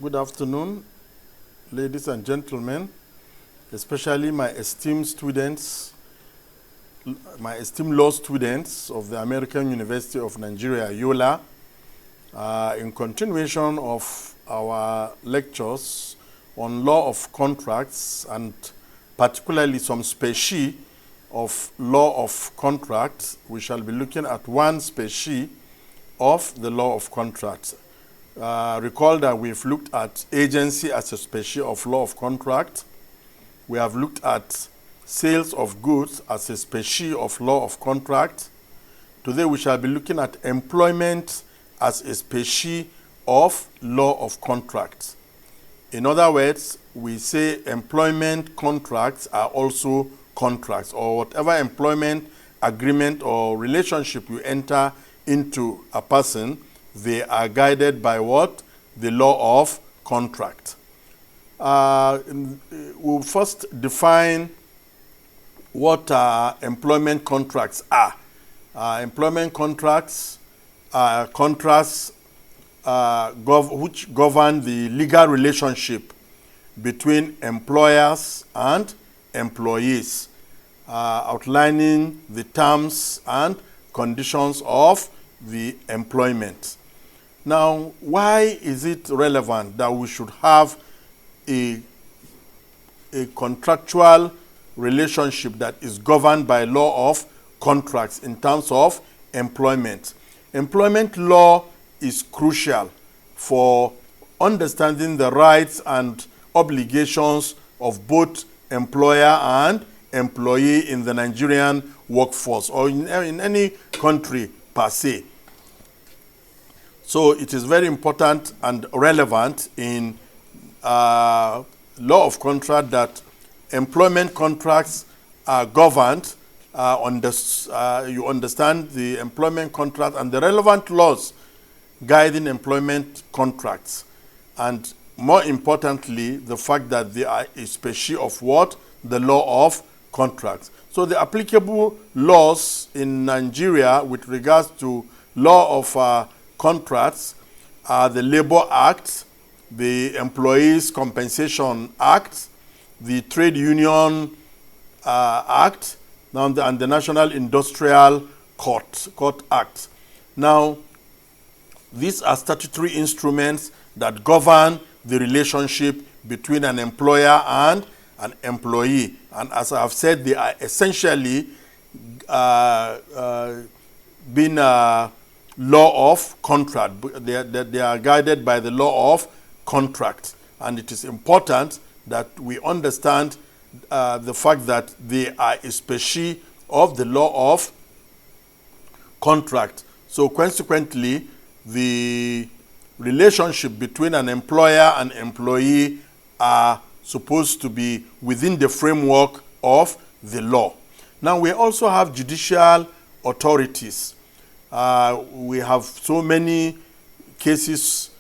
Good afternoon, ladies and gentlemen, especially my esteemed students, my esteemed law students of the American University of Nigeria, Yola. In continuation of our lectures on law of contracts and particularly some species of law of contracts, we shall be looking at one species of the law of contracts. Recall that we've looked at agency as a species of law of contract. We have looked at sales of goods as a species of law of contract. Today we shall be looking at employment as a species of law of contract. In other words, we say employment contracts are also contracts, or whatever employment agreement or relationship you enter into a person, they are guided by what? The law of contract. We'll first define what employment contracts are. Employment contracts are contracts which govern the legal relationship between employers and employees, outlining the terms and conditions of the employment. Now, why is it relevant that we should have a contractual relationship that is governed by law of contracts in terms of employment? Employment law is crucial for understanding the rights and obligations of both employer and employee in the Nigerian workforce or in any country per se. So it is very important and relevant in law of contract that employment contracts are governed. You understand the employment contract and the relevant laws guiding employment contracts. And more importantly, the fact that they are a species of what? The law of contracts. So the applicable laws in Nigeria with regards to law of contracts are the Labor Act, the Employees Compensation Act, the Trade Union Act, and the National Industrial Court Act. Now, these are statutory instruments that govern the relationship between an employer and an employee. And as I have said, they are essentially being law of contract. They are guided by the law of contract. And it is important that we understand the fact that they are a species of the law of contract. So consequently, the relationship between an employer and employee are supposed to be within the framework of the law. Now, we also have judicial authorities. We have so many cases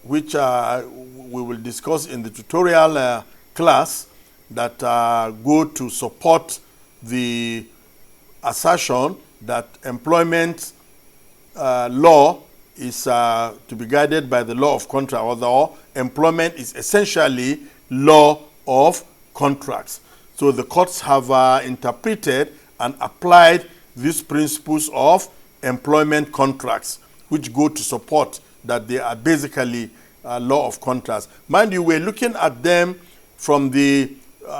which we will discuss in the tutorial class that go to support the assertion that employment law is to be guided by the law of contract, although employment is essentially law of contracts. So the courts have interpreted and applied these principles of employment contracts, which go to support that they are basically law of contracts. Mind you, we're looking at them from the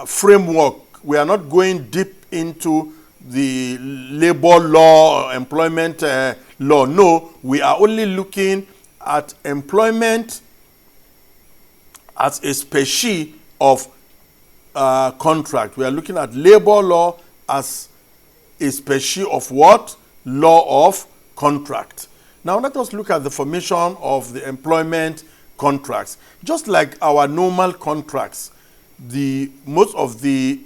framework. We are not going deep into the labor law or employment law. No, we are only looking at employment as a species of contract. We are looking at labor law as a species of what? Law of contract. Now let us look at the formation of the employment contracts. Just like our normal contracts, most of the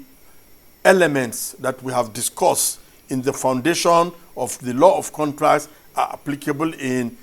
elements that we have discussed in the foundation of the law of contracts are applicable in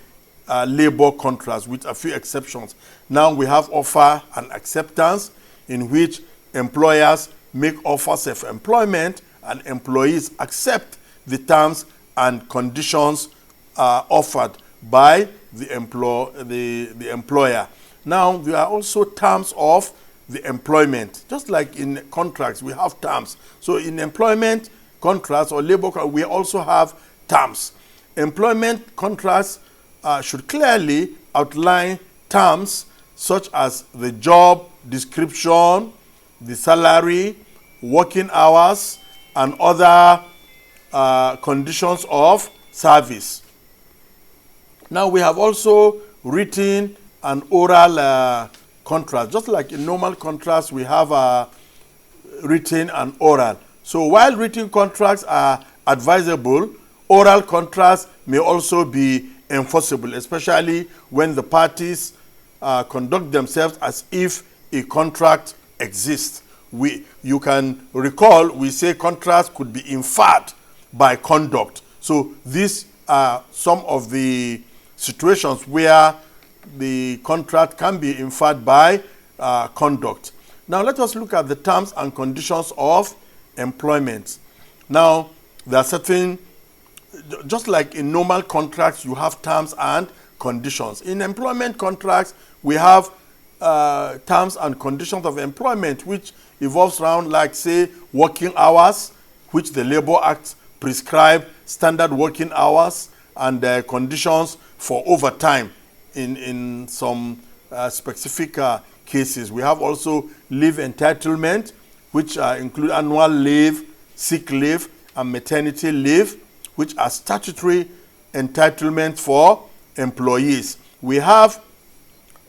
labor contracts with a few exceptions. Now we have offer and acceptance, in which employers make offers of employment and employees accept the terms and conditions offered by the employer. Now, there are also terms of the employment. Just like in contracts, we have terms. So in employment contracts or labor contracts, we also have terms. Employment contracts should clearly outline terms such as the job description, the salary, working hours, and other conditions of service. Now, we have also written and oral contracts. Just like in normal contracts, we have written and oral. So while written contracts are advisable, oral contracts may also be enforceable, especially when the parties conduct themselves as if a contract exists. You can recall, we say contracts could be inferred by conduct. So these are some of the situations where the contract can be inferred by conduct. Now let us look at the terms and conditions of employment. Now there are certain, just like in normal contracts, you have terms and conditions. In employment contracts, we have terms and conditions of employment, which evolves around, like, say, working hours, which the Labor Act prescribe standard working hours, and conditions for overtime in some specific cases. We have also leave entitlement, which include annual leave, sick leave, and maternity leave, which are statutory entitlements for employees. We have,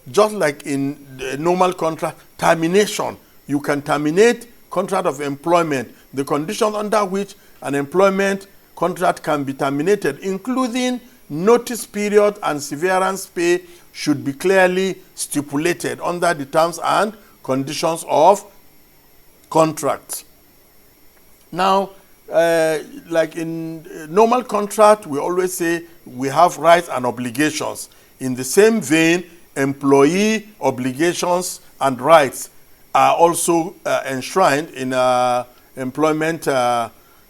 just like in the normal contract, termination. You can terminate contract of employment. The conditions under which an employment contract can be terminated, including notice period and severance pay, should be clearly stipulated under the terms and conditions of contract. Now, like in normal contract, we always say we have rights and obligations. In the same vein, employee obligations and rights are also enshrined in employment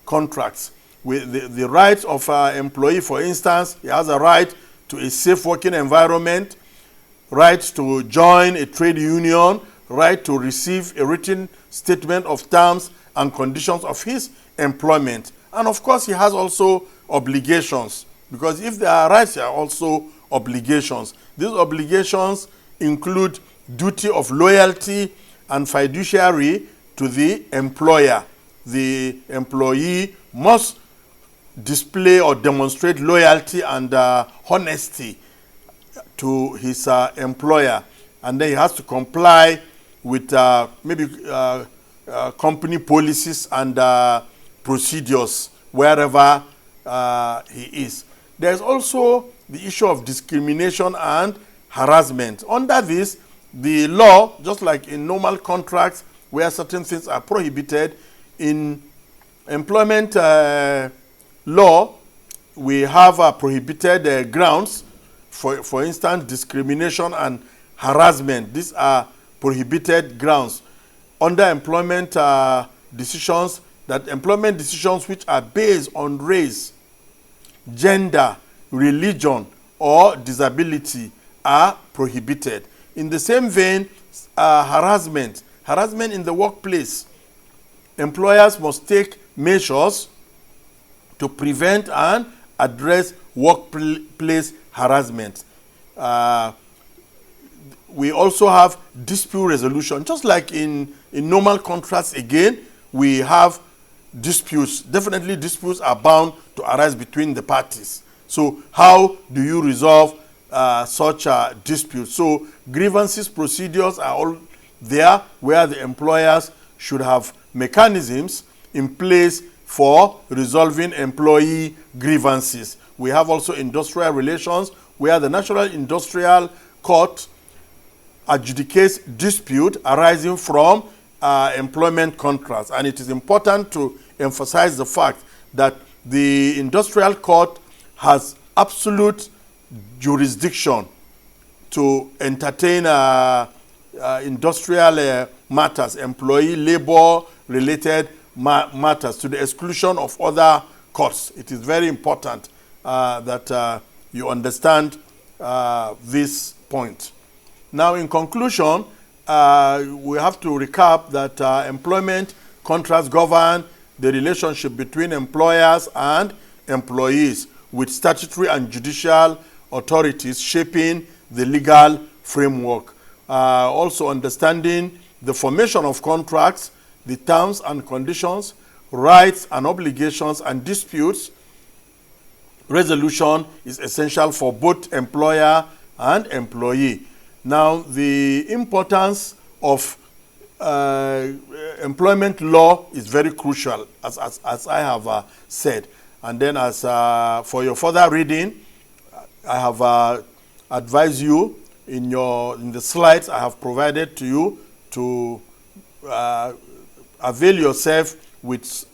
contracts. With the rights of an employee, for instance, he has a right to a safe working environment, right to join a trade union, right to receive a written statement of terms and conditions of his employment. And of course, he has also obligations, because if there are rights, there are also obligations. These obligations include duty of loyalty and fiduciary to the employer. The employee must display or demonstrate loyalty and honesty to his employer, and then he has to comply with maybe company policies and procedures wherever he is. There's also the issue of discrimination and harassment. Under this, the law, just like in normal contracts where certain things are prohibited, in employment law, we have prohibited grounds. For instance, discrimination and harassment. These are prohibited grounds. Under employment decisions, that employment decisions which are based on race, gender, religion, or disability are prohibited. In the same vein, harassment in the workplace. Employers must take measures to prevent and address workplace harassment. We also have dispute resolution. Just like in normal contracts, again, we have disputes. Definitely disputes are bound to arise between the parties. So how do you resolve such a dispute? So grievances procedures are all there, where the employers should have mechanisms in place for resolving employee grievances. We have also industrial relations, where the National Industrial Court adjudicates dispute arising from employment contracts. And it is important to emphasize the fact that the Industrial Court has absolute jurisdiction to entertain industrial matters, employee labor related matters, to the exclusion of other courts. It is very important that you understand this point. Now, in conclusion, we have to recap that employment contracts govern the relationship between employers and employees, with statutory and judicial authorities shaping the legal framework. Also understanding the formation of contracts, the terms and conditions, rights and obligations, and disputes resolution is essential for both employer and employee. Now, the importance of employment law is very crucial, as I have said. And then, as for your further reading, I have advised you in the slides I have provided to you to avail yourself with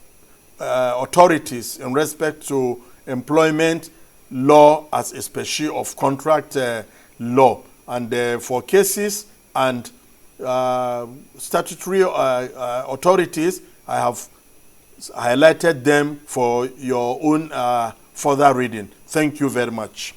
authorities in respect to employment law as a species of contract law. And for cases and statutory authorities, I have highlighted them for your own further reading. Thank you very much.